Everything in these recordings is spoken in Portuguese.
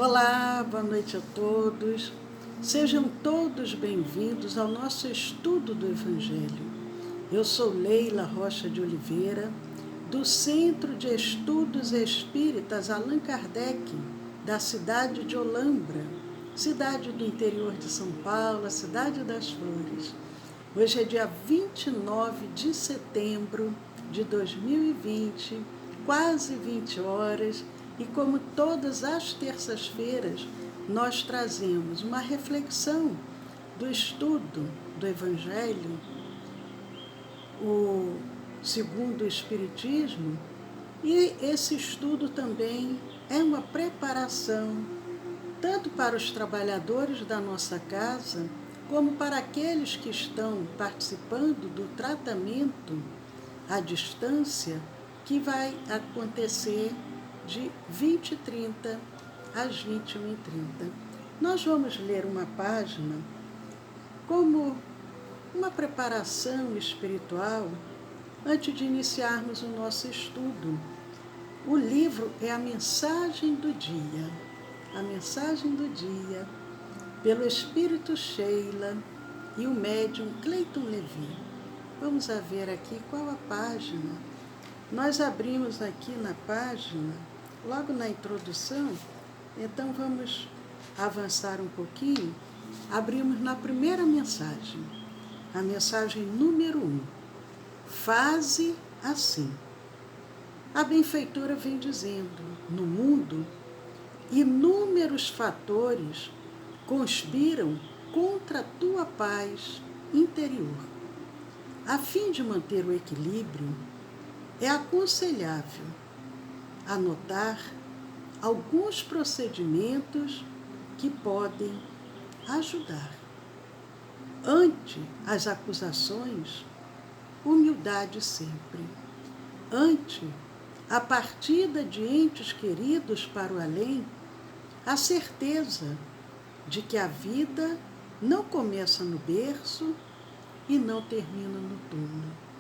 Olá, boa noite a todos. Sejam todos bem-vindos ao nosso estudo do Evangelho. Eu sou Leila Rocha de Oliveira, do Centro de Estudos Espíritas Allan Kardec, da cidade de Olambra, cidade do interior de São Paulo, a cidade das flores. Hoje é dia 29 de setembro de 2020, quase 20 horas, e como todas as terças-feiras, nós trazemos uma reflexão do estudo do Evangelho, segundo o Espiritismo, e esse estudo também é uma preparação tanto para os trabalhadores da nossa casa, como para aqueles que estão participando do tratamento à distância, que vai acontecer de 20h30 às 21h30. Nós vamos ler uma página como uma preparação espiritual antes de iniciarmos o nosso estudo. O livro é a Mensagem do Dia. A Mensagem do Dia, pelo Espírito Sheila e o médium Cleiton Levi. Vamos ver aqui qual a página. Nós abrimos aqui na página, logo na introdução, então vamos avançar um pouquinho. Abrimos na primeira mensagem, a mensagem número 1. Faze assim. A benfeitora vem dizendo, no mundo, inúmeros fatores conspiram contra a tua paz interior. A fim de manter o equilíbrio, é aconselhável anotar alguns procedimentos que podem ajudar. Ante as acusações, humildade sempre. Ante a partida de entes queridos para o além, a certeza de que a vida não começa no berço e não termina no túmulo.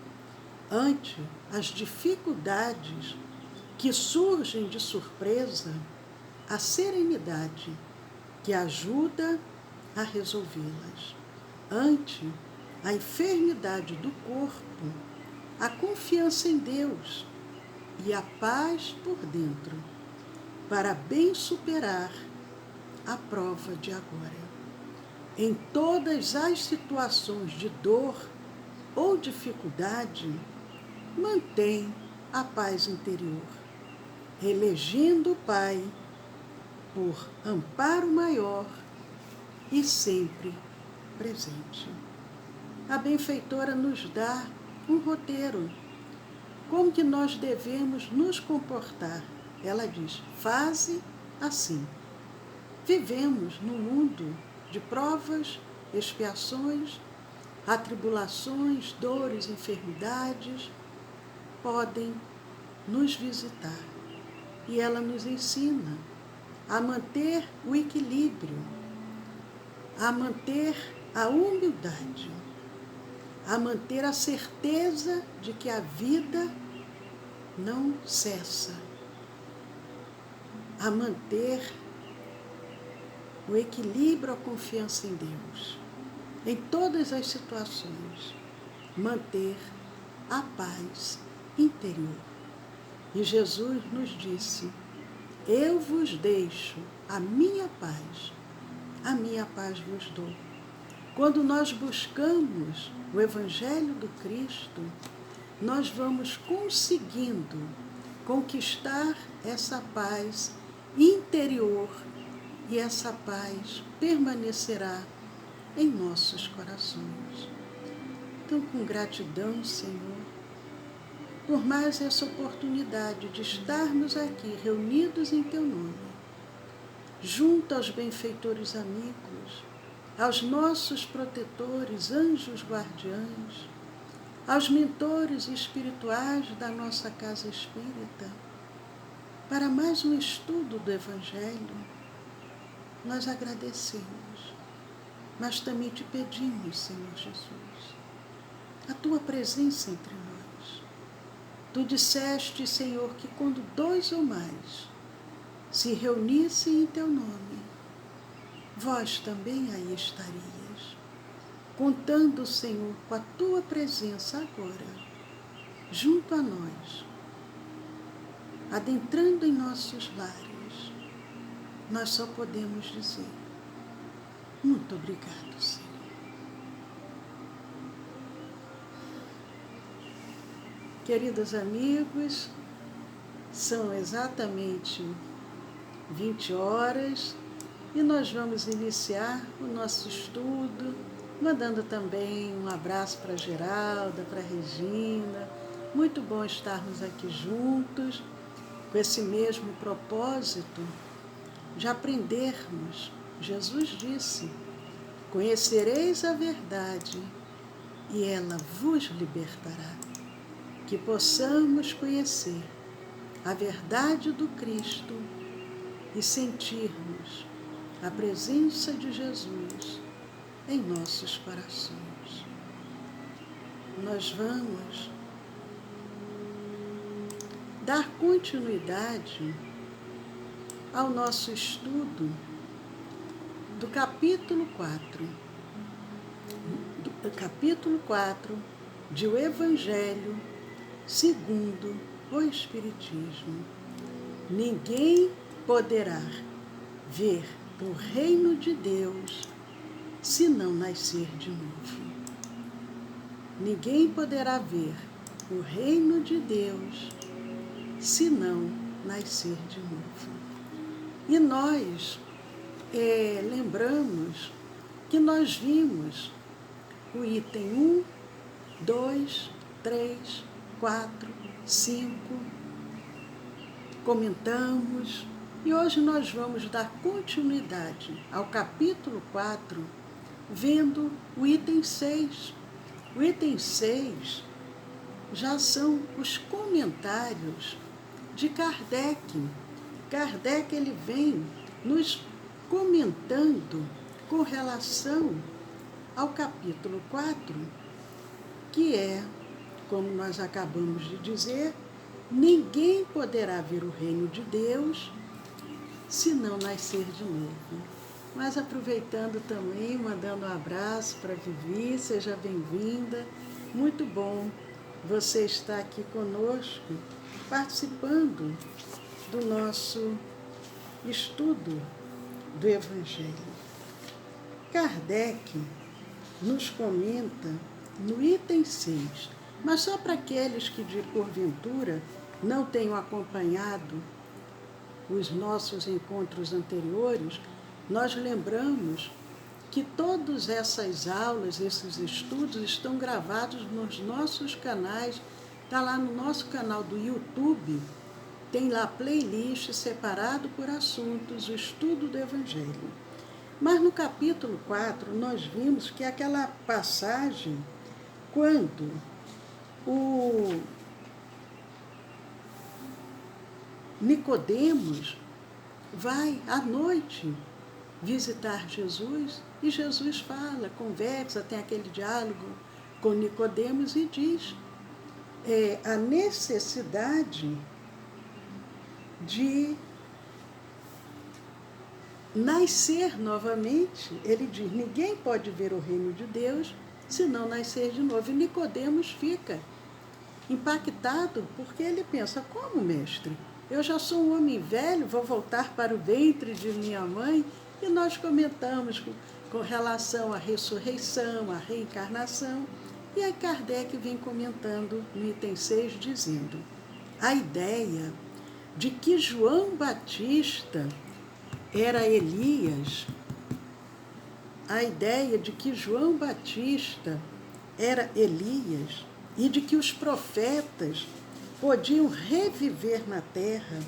Ante as dificuldades que surgem de surpresa, a serenidade que ajuda a resolvê-las. Ante a enfermidade do corpo, a confiança em Deus e a paz por dentro, para bem superar a prova de agora. Em todas as situações de dor ou dificuldade, mantém a paz interior, elegendo o Pai por amparo maior e sempre presente. A benfeitora nos dá um roteiro, como que nós devemos nos comportar. Ela diz, faze assim. Vivemos num mundo de provas, expiações, atribulações, dores, enfermidades, podem nos visitar. E ela nos ensina a manter o equilíbrio, a manter a humildade, a manter a certeza de que a vida não cessa, a manter o equilíbrio, a confiança em Deus, em todas as situações, manter a paz interior. E Jesus nos disse, eu vos deixo a minha paz vos dou. Quando nós buscamos o Evangelho do Cristo, nós vamos conseguindo conquistar essa paz interior e essa paz permanecerá em nossos corações. Então, com gratidão, Senhor, por mais essa oportunidade de estarmos aqui reunidos em Teu nome, junto aos benfeitores amigos, aos nossos protetores, anjos guardiães, aos mentores espirituais da nossa casa espírita, para mais um estudo do Evangelho, nós agradecemos, mas também te pedimos, Senhor Jesus, a Tua presença entre nós. Tu disseste, Senhor, que quando 2 ou mais se reunissem em teu nome, vós também aí estarias, contando, Senhor, com a tua presença agora, junto a nós, adentrando em nossos lares. Nós só podemos dizer, muito obrigado, Senhor. Queridos amigos, são exatamente 20 horas e nós vamos iniciar o nosso estudo, mandando também um abraço para a Geralda, para a Regina. Muito bom estarmos aqui juntos, com esse mesmo propósito de aprendermos. Jesus disse, conhecereis a verdade e ela vos libertará. Que possamos conhecer a verdade do Cristo e sentirmos a presença de Jesus em nossos corações. Nós vamos dar continuidade ao nosso estudo do capítulo 4, de O Evangelho segundo o Espiritismo. Ninguém poderá ver o reino de Deus se não nascer de novo. Ninguém poderá ver o reino de Deus se não nascer de novo. E nós lembramos que nós vimos o item 1, 2, 3, 4, 5, comentamos, e hoje nós vamos dar continuidade ao capítulo 4, vendo o item 6. O item 6 já são os comentários de Kardec. Kardec ele vem nos comentando com relação ao capítulo 4, que é, como nós acabamos de dizer, ninguém poderá ver o reino de Deus se não nascer de novo. Mas aproveitando também, mandando um abraço para Vivi, seja bem-vinda. Muito bom você estar aqui conosco, participando do nosso estudo do Evangelho. Kardec nos comenta no item 6, mas só para aqueles que, de porventura, não tenham acompanhado os nossos encontros anteriores, nós lembramos que todas essas aulas, esses estudos, estão gravados nos nossos canais. Está lá no nosso canal do YouTube, tem lá playlist separado por assuntos, o estudo do Evangelho. Mas no capítulo 4, nós vimos que aquela passagem, quando o Nicodemos vai à noite visitar Jesus, e Jesus fala, conversa, tem aquele diálogo com Nicodemos e diz a necessidade de nascer novamente. Ele diz, ninguém pode ver o reino de Deus se não nascer de novo. E Nicodemos fica impactado, porque ele pensa, como, mestre? Eu já sou um homem velho, vou voltar para o ventre de minha mãe. E nós comentamos com relação à ressurreição, à reencarnação. E aí Kardec vem comentando no item 6, dizendo, a ideia de que João Batista era Elias, a ideia de que João Batista era Elias e de que os profetas podiam reviver na terra,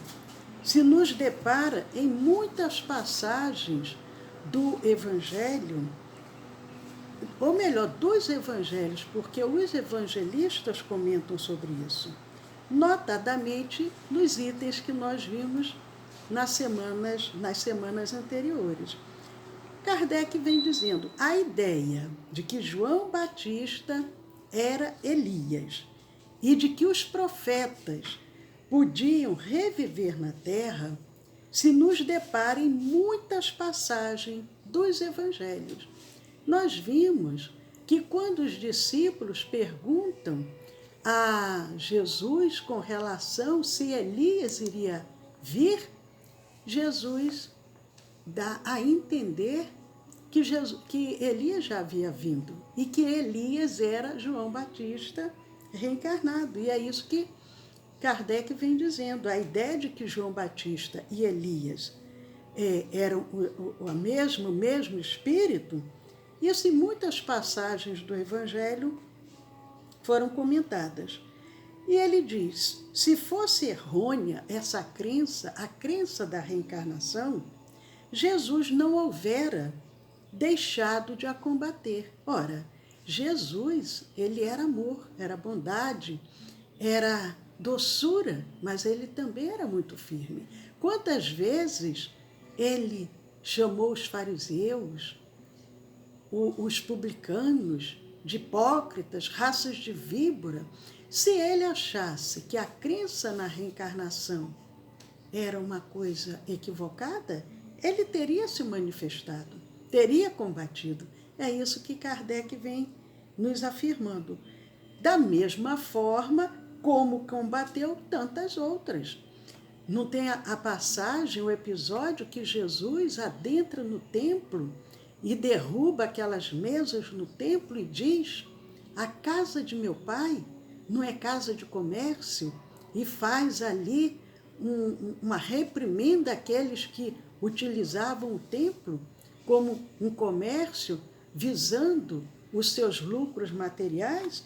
se nos depara em muitas passagens do Evangelho, ou melhor, dos Evangelhos, porque os evangelistas comentam sobre isso, notadamente nos itens que nós vimos nas semanas anteriores. Kardec vem dizendo, a ideia de que João Batista era Elias e de que os profetas podiam reviver na terra se nos depara em muitas passagens dos evangelhos. Nós vimos que quando os discípulos perguntam a Jesus com relação se Elias iria vir, Jesus dá a entender que Elias já havia vindo e que Elias era João Batista reencarnado. E é isso que Kardec vem dizendo. A ideia de que João Batista e Elias eram o mesmo espírito, isso em muitas passagens do Evangelho foram comentadas. E ele diz, se fosse errônea essa crença, a crença da reencarnação, Jesus não houvera deixado de a combater. Ora, Jesus, ele era amor, era bondade, era doçura, mas ele também era muito firme. Quantas vezes ele chamou os fariseus, os publicanos, de hipócritas, raças de víbora. Se ele achasse que a crença na reencarnação era uma coisa equivocada, ele teria se manifestado, teria combatido. É isso que Kardec vem nos afirmando. Da mesma forma como combateu tantas outras. Não tem a passagem, o episódio que Jesus adentra no templo e derruba aquelas mesas no templo e diz, a casa de meu pai não é casa de comércio, e faz ali uma reprimenda àqueles que utilizavam o templo como um comércio visando os seus lucros materiais.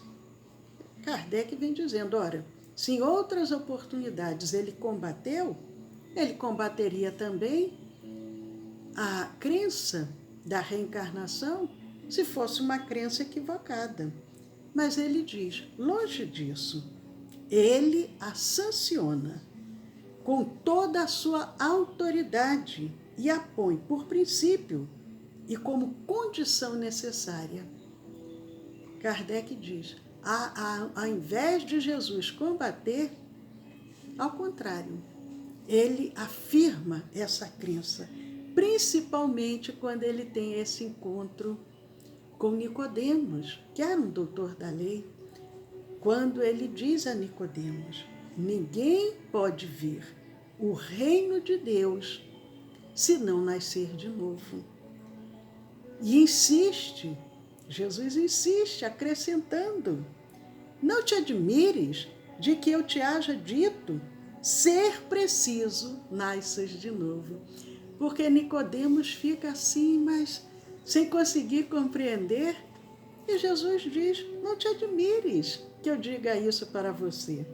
Kardec vem dizendo, ora, se em outras oportunidades ele combateria também a crença da reencarnação se fosse uma crença equivocada. Mas ele diz, longe disso, ele a sanciona com toda a sua autoridade e a põe por princípio e como condição necessária. Kardec diz, ao invés de Jesus combater, ao contrário, ele afirma essa crença, principalmente quando ele tem esse encontro com Nicodemos, que era um doutor da lei, quando ele diz a Nicodemos, ninguém pode ver o reino de Deus se não nascer de novo. E insiste, Jesus insiste, acrescentando, não te admires de que eu te haja dito, ser preciso nasças de novo. Porque Nicodemos fica assim, mas sem conseguir compreender. E Jesus diz, não te admires que eu diga isso para você.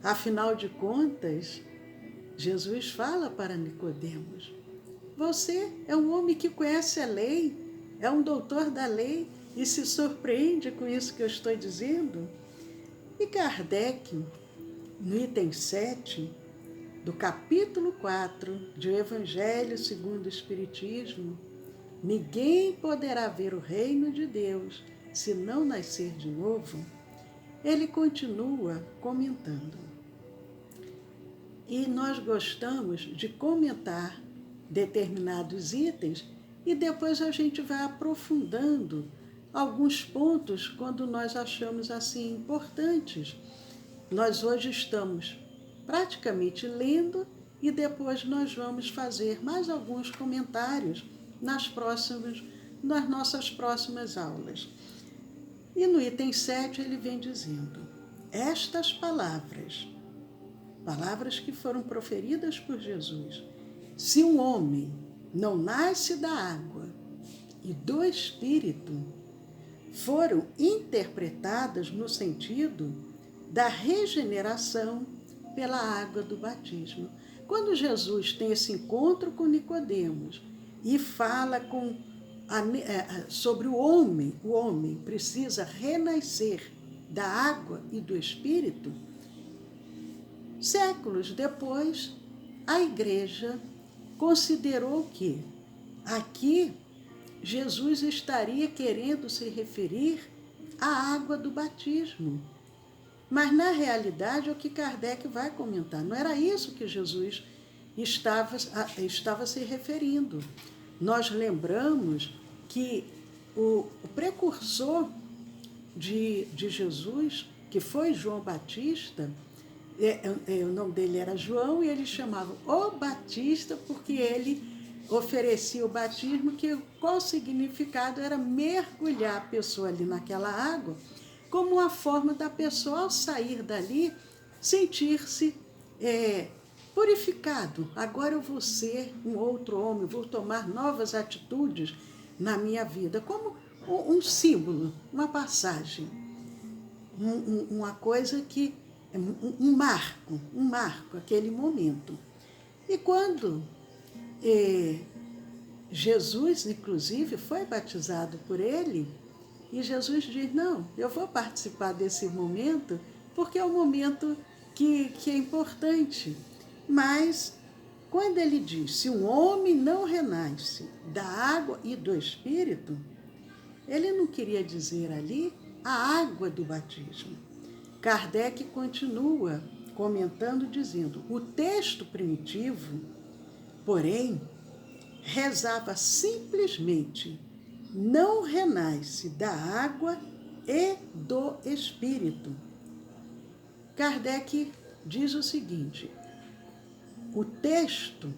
Afinal de contas, Jesus fala para Nicodemos, você é um homem que conhece a lei, é um doutor da lei e se surpreende com isso que eu estou dizendo? E Kardec, no item 7, do capítulo 4 de O Evangelho segundo o Espiritismo, ninguém poderá ver o reino de Deus se não nascer de novo, ele continua comentando. E nós gostamos de comentar determinados itens e depois a gente vai aprofundando alguns pontos quando nós achamos assim importantes. Nós hoje estamos praticamente lendo e depois nós vamos fazer mais alguns comentários nas nossas próximas aulas. E no item 7 ele vem dizendo, estas palavras que foram proferidas por Jesus, se um homem não nasce da água e do Espírito, foram interpretadas no sentido da regeneração pela água do batismo. Quando Jesus tem esse encontro com Nicodemos e fala sobre o homem precisa renascer da água e do Espírito, séculos depois, a Igreja considerou que aqui Jesus estaria querendo se referir à água do batismo. Mas, na realidade, é o que Kardec vai comentar. Não era isso que Jesus estava se referindo. Nós lembramos que o precursor de Jesus, que foi João Batista, o nome dele era João e eles chamavam o Batista porque ele oferecia o batismo, que qual significado era mergulhar a pessoa ali naquela água, como uma forma da pessoa, ao sair dali, sentir-se purificado. Agora eu vou ser um outro homem, vou tomar novas atitudes na minha vida, como um símbolo, uma passagem, uma coisa que um marco, aquele momento. E quando Jesus, inclusive, foi batizado por ele, e Jesus diz, não, eu vou participar desse momento, porque é um momento que é importante. Mas, quando ele diz, se um homem não renasce da água e do Espírito, ele não queria dizer ali a água do batismo. Kardec continua comentando, dizendo, o texto primitivo, porém, rezava simplesmente, não renasce da água e do Espírito. Kardec diz o seguinte, o texto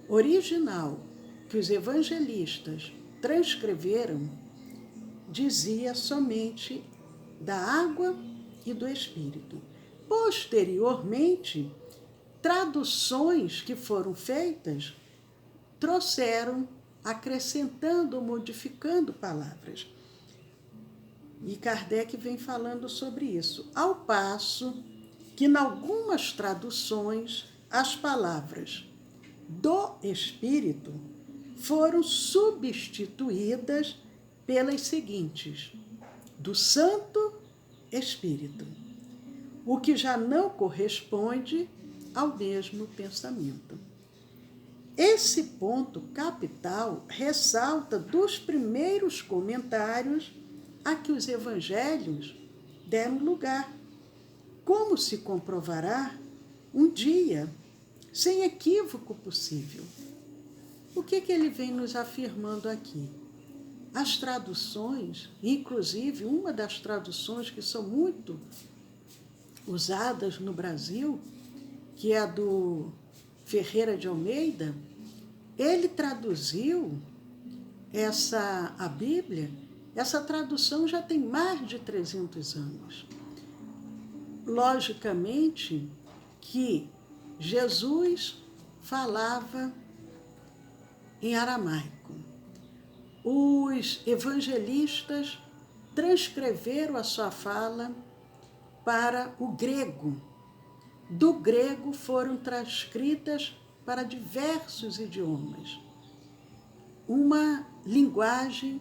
original que os evangelistas transcreveram dizia somente da água e do Espírito. Posteriormente, traduções que foram feitas trouxeram, acrescentando ou modificando palavras. E Kardec vem falando sobre isso, ao passo que, em algumas traduções, as palavras do Espírito foram substituídas pelas seguintes, do Santo Espírito, o que já não corresponde ao mesmo pensamento. Esse ponto capital ressalta dos primeiros comentários a que os evangelhos deram lugar, como se comprovará um dia, sem equívoco possível. O que ele vem nos afirmando aqui? As traduções, inclusive uma das traduções que são muito usadas no Brasil, que é a do Ferreira de Almeida, ele traduziu a Bíblia, essa tradução já tem mais de 300 anos. Logicamente que Jesus falava em aramaico. Os evangelistas transcreveram a sua fala para o grego. Do grego foram transcritas para diversos idiomas. Uma linguagem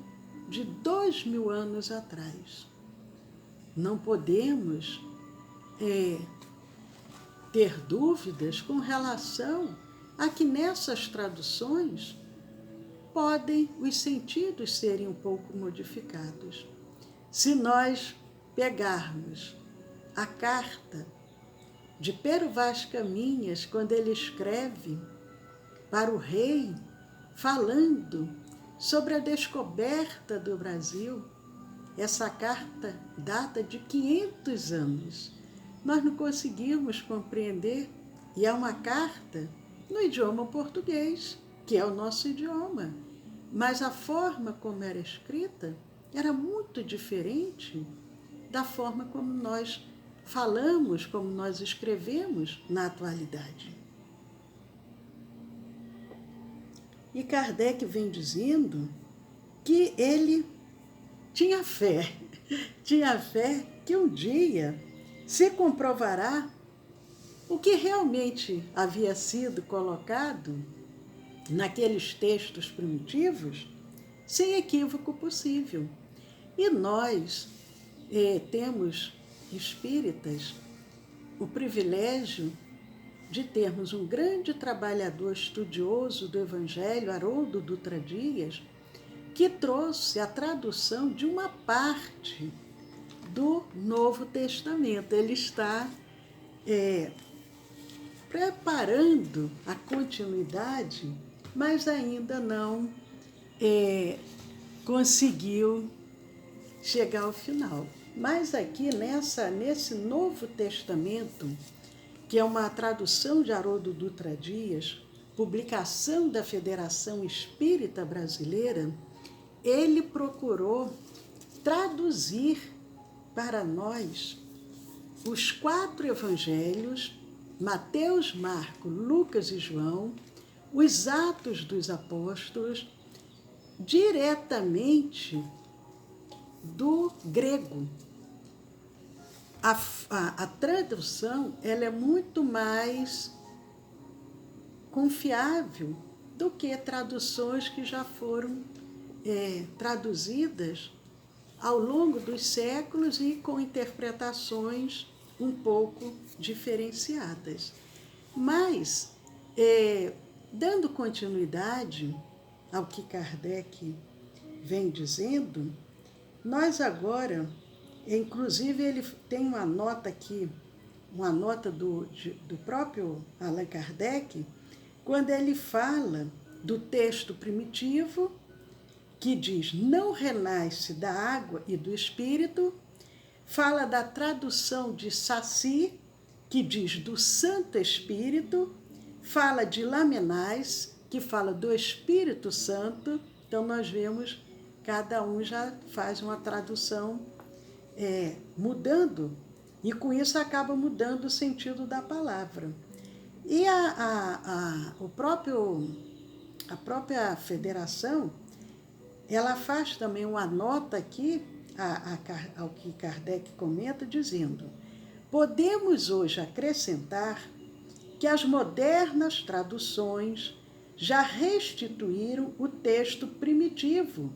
de 2000 anos atrás. Não podemos ter dúvidas com relação a que nessas traduções podem os sentidos serem um pouco modificados. Se nós pegarmos a carta de Pero Vaz Caminhas, quando ele escreve para o rei, falando sobre a descoberta do Brasil, essa carta data de 500 anos. Nós não conseguimos compreender, e é uma carta no idioma português, que é o nosso idioma, mas a forma como era escrita era muito diferente da forma como nós falamos, como nós escrevemos na atualidade. E Kardec vem dizendo que ele tinha fé que um dia se comprovará o que realmente havia sido colocado naqueles textos primitivos, sem equívoco possível. E nós temos, espíritas, o privilégio de termos um grande trabalhador estudioso do Evangelho, Haroldo Dutra Dias, que trouxe a tradução de uma parte do Novo Testamento. Ele está preparando a continuidade, mas ainda não conseguiu chegar ao final. Mas aqui nesse Novo Testamento, que é uma tradução de Haroldo Dutra Dias, publicação da Federação Espírita Brasileira, ele procurou traduzir para nós os 4 evangelhos, Mateus, Marcos, Lucas e João, os Atos dos Apóstolos, diretamente do grego. A tradução ela é muito mais confiável do que traduções que já foram traduzidas ao longo dos séculos e com interpretações um pouco diferenciadas. Mas, dando continuidade ao que Kardec vem dizendo, nós agora, inclusive ele tem uma nota aqui, uma nota do próprio Allan Kardec, quando ele fala do texto primitivo, que diz, não renasce da água e do espírito, fala da tradução de Saci, que diz do Santo Espírito, fala de Lamennais, que fala do Espírito Santo. Então nós vemos, cada um já faz uma tradução mudando, e com isso acaba mudando o sentido da palavra. E a própria federação, ela faz também uma nota aqui, ao que Kardec comenta, dizendo: podemos hoje acrescentar que as modernas traduções já restituíram o texto primitivo,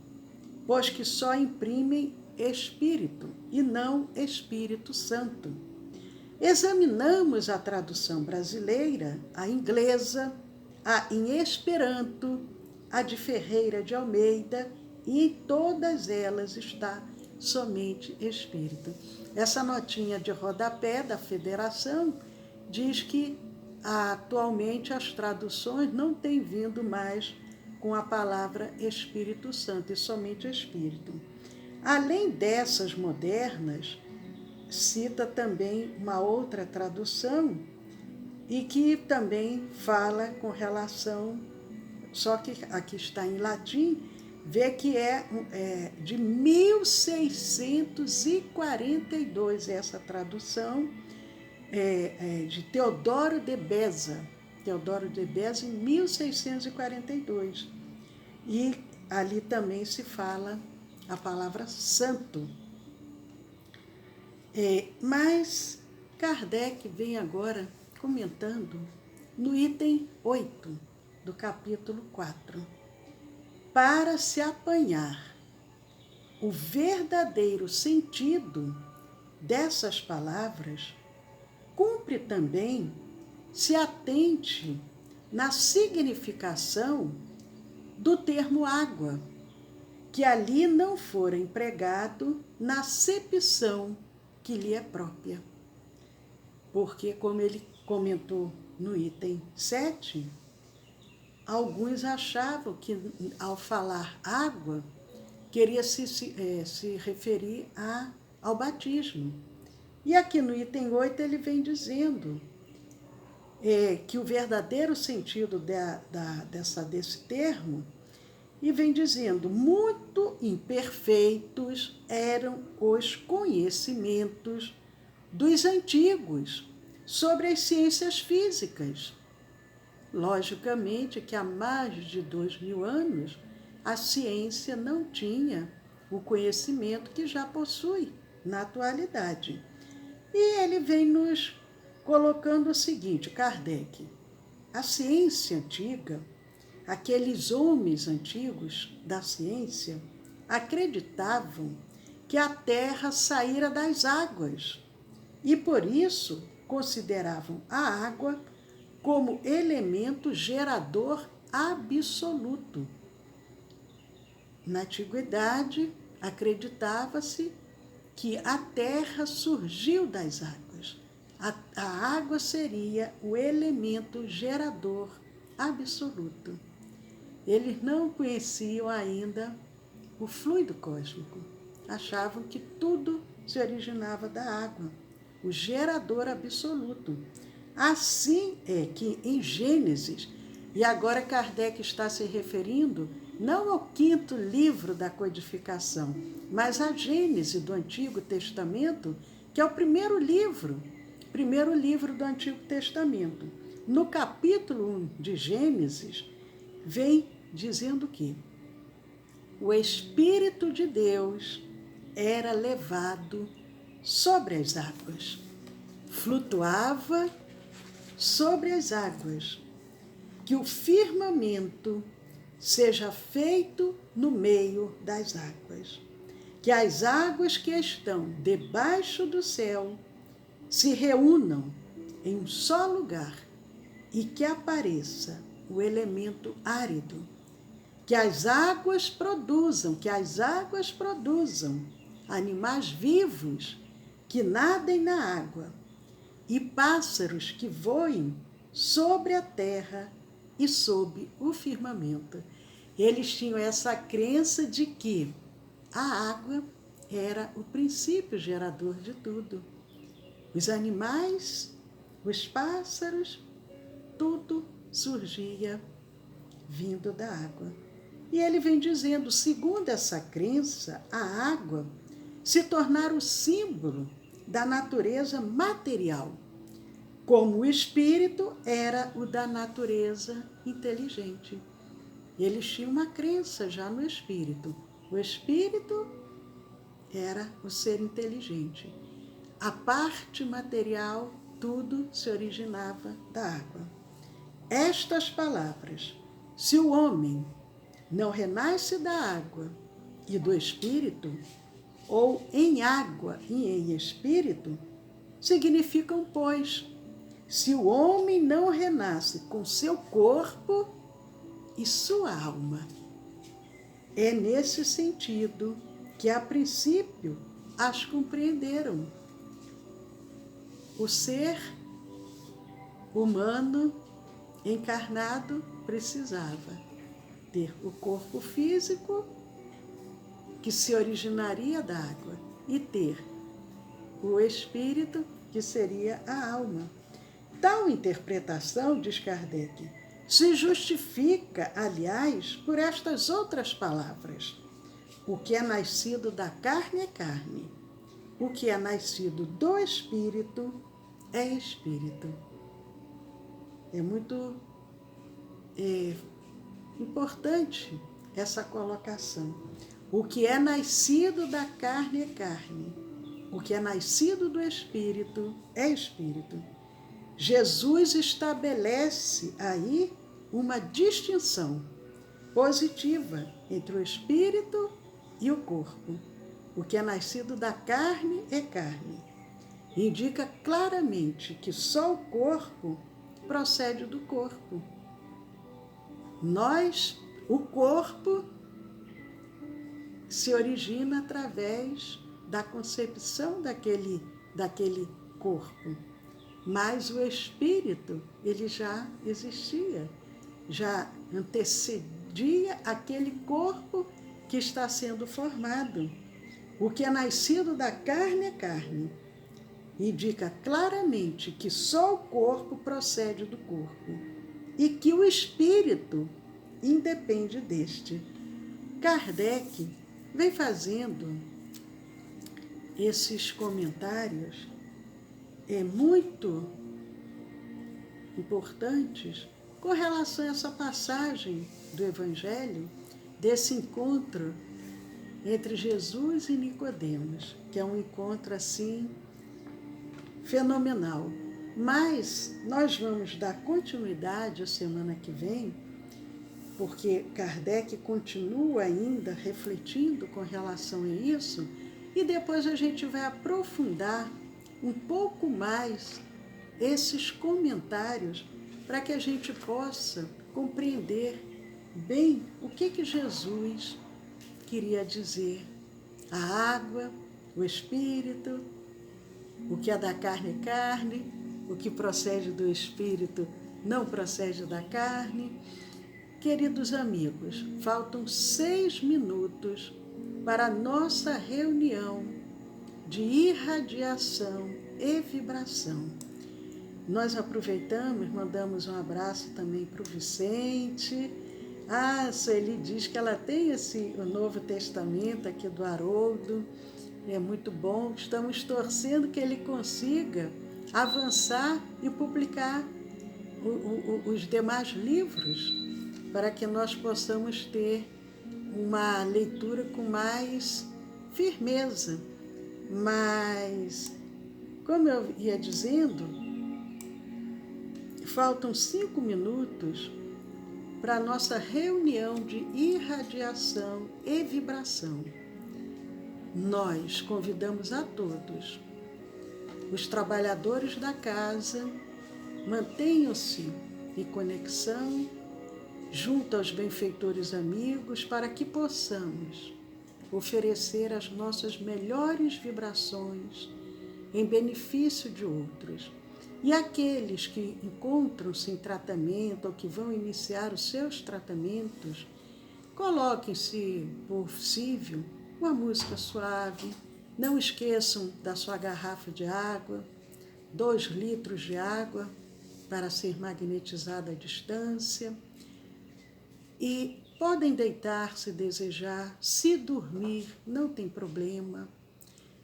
pois que só imprimem Espírito e não Espírito Santo. Examinamos a tradução brasileira, a inglesa, a em Esperanto, a de Ferreira de Almeida, e em todas elas está somente Espírito. Essa notinha de rodapé da Federação diz que atualmente as traduções não têm vindo mais com a palavra Espírito Santo, e somente Espírito. Além dessas modernas, cita também uma outra tradução, e que também fala com relação, só que aqui está em latim, vê que é de 1642 essa tradução, de Teodoro de Beza. Teodoro de Beza, em 1642. E ali também se fala a palavra santo. Mas Kardec vem agora comentando no item 8 do capítulo 4. Para se apanhar o verdadeiro sentido dessas palavras, cumpre também se atente na significação do termo água, que ali não fora empregado na acepção que lhe é própria. Porque, como ele comentou no item 7, alguns achavam que, ao falar água, queria se referir ao batismo. E aqui no item 8 ele vem dizendo que o verdadeiro sentido desse termo, e vem dizendo, muito imperfeitos eram os conhecimentos dos antigos sobre as ciências físicas. Logicamente que há mais de 2000 anos a ciência não tinha o conhecimento que já possui na atualidade. E ele vem nos colocando o seguinte, Kardec: a ciência antiga, aqueles homens antigos da ciência, acreditavam que a Terra saíra das águas e, por isso, consideravam a água como elemento gerador absoluto. Na antiguidade, acreditava-se que a Terra surgiu das águas. A água seria o elemento gerador absoluto. Eles não conheciam ainda o fluido cósmico. Achavam que tudo se originava da água, o gerador absoluto. Assim é que em Gênesis, e agora Kardec está se referindo não ao 5º livro da codificação, mas a Gênese do Antigo Testamento, que é o primeiro livro do Antigo Testamento. No capítulo 1 de Gênesis, vem dizendo que o Espírito de Deus era levado sobre as águas, flutuava sobre as águas, que o firmamento seja feito no meio das águas, que as águas que estão debaixo do céu se reúnam em um só lugar e que apareça o elemento árido, que as águas produzam animais vivos que nadem na água e pássaros que voem sobre a terra e sob o firmamento. Eles tinham essa crença de que a água era o princípio gerador de tudo. Os animais, os pássaros, tudo surgia vindo da água. E ele vem dizendo, segundo essa crença, a água se tornara o símbolo da natureza material, como o espírito era o da natureza inteligente. Eles tinham uma crença já no espírito. O espírito era o ser inteligente. A parte material, tudo se originava da água. Estas palavras, se o homem não renasce da água e do espírito, ou em água e em espírito, significam, pois, se o homem não renasce com seu corpo e sua alma. É nesse sentido que, a princípio, as compreenderam. O ser humano encarnado precisava ter o corpo físico, que se originaria da água, e ter o espírito, que seria a alma. Tal interpretação, diz Kardec, se justifica, aliás, por estas outras palavras. O que é nascido da carne é carne. O que é nascido do espírito é espírito. É muito importante essa colocação. O que é nascido da carne é carne. O que é nascido do espírito é espírito. Jesus estabelece aí uma distinção positiva entre o espírito e o corpo. O que é nascido da carne é carne. Indica claramente que só o corpo procede do corpo. O corpo se origina através da concepção daquele corpo. Mas o espírito, ele já existia, já antecedia aquele corpo que está sendo formado. O que é nascido da carne é carne. Indica claramente que só o corpo procede do corpo e que o espírito independe deste. Kardec vem fazendo esses comentários muito importantes com relação a essa passagem do Evangelho, desse encontro entre Jesus e Nicodemos, que é um encontro assim fenomenal. Mas nós vamos dar continuidade a semana que vem, porque Kardec continua ainda refletindo com relação a isso, e depois a gente vai aprofundar um pouco mais esses comentários para que a gente possa compreender bem o que Jesus queria dizer. A água, o espírito, O que é da carne é carne, o que procede do Espírito não procede da carne. Queridos amigos, faltam 6 minutos para a nossa reunião de irradiação e vibração. Nós aproveitamos, mandamos um abraço também para o Vicente. A Sueli diz que ela tem o Novo Testamento aqui do Haroldo. É muito bom. Estamos torcendo que ele consiga avançar e publicar os demais livros para que nós possamos ter uma leitura com mais firmeza. Mas, como eu ia dizendo, faltam 5 minutos para a nossa reunião de irradiação e vibração. Nós convidamos a todos. Os trabalhadores da casa, mantenham-se em conexão junto aos benfeitores amigos para que possamos oferecer as nossas melhores vibrações em benefício de outros. E aqueles que encontram-se em tratamento ou que vão iniciar os seus tratamentos, coloquem, se possível, uma música suave. Não esqueçam da sua garrafa de água, 2 litros de água para ser magnetizada à distância. E podem deitar se desejar, se dormir, não tem problema.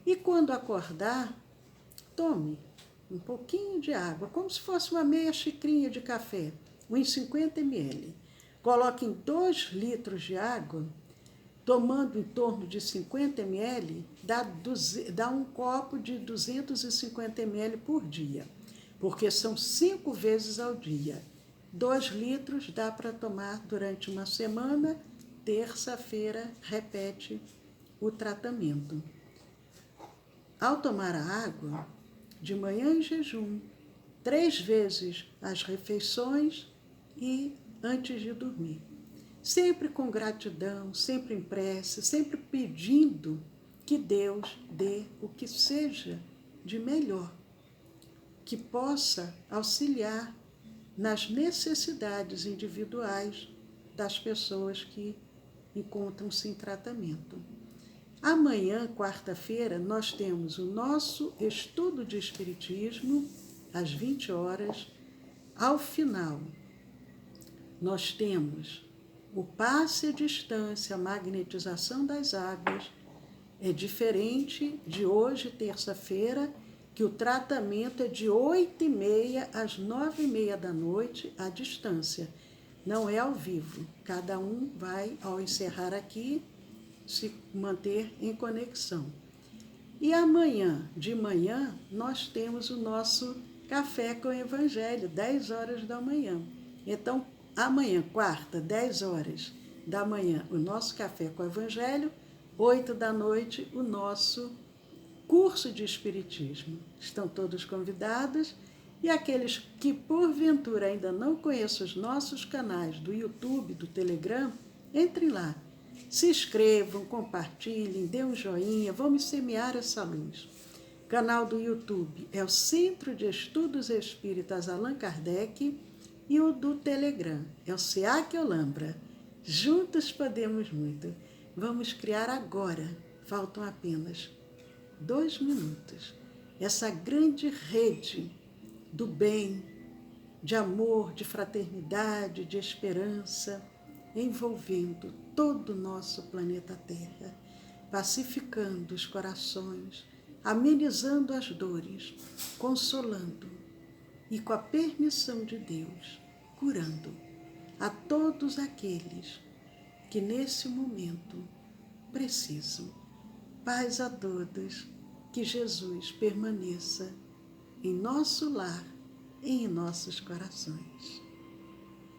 E quando acordar, tome um pouquinho de água, como se fosse uma meia xicrinha de café, uns 50 ml. Coloque em 2 litros de água, tomando em torno de 50 ml, dá um copo de 250 ml por dia, porque são 5 vezes ao dia. 2 litros dá para tomar durante uma semana. Terça-feira, repete o tratamento. Ao tomar a água, de manhã em jejum, 3 vezes as refeições e antes de dormir. Sempre com gratidão, sempre em prece, sempre pedindo que Deus dê o que seja de melhor, que possa auxiliar nas necessidades individuais das pessoas que encontram-se em tratamento. Amanhã, quarta-feira, nós temos o nosso estudo de Espiritismo, às 20 horas. Ao final, nós temos o passe à distância, a magnetização das águas. É diferente de hoje, terça-feira, que o tratamento é de 8h30 às 9h30 da noite, à distância. Não é ao vivo. Cada um vai, ao encerrar aqui, se manter em conexão. E amanhã, de manhã, nós temos o nosso Café com o Evangelho, 10 horas da manhã. Então, amanhã, quarta, 10 horas da manhã, o nosso Café com o Evangelho, 8 da noite, o nosso curso de Espiritismo. Estão todos convidados. E aqueles que, porventura, ainda não conhecem os nossos canais do YouTube, do Telegram, entrem lá. Se inscrevam, compartilhem, dê um joinha, vamos semear essa luz. O canal do YouTube é o Centro de Estudos Espíritas Allan Kardec e o do Telegram é o SEAC Olambra. Juntos podemos muito. Vamos criar agora, faltam apenas 2 minutos, essa grande rede do bem, de amor, de fraternidade, de esperança, envolvendo todo o nosso planeta Terra, pacificando os corações, amenizando as dores, consolando e, com a permissão de Deus, curando a todos aqueles que nesse momento precisam. Paz a todos, que Jesus permaneça em nosso lar e em nossos corações.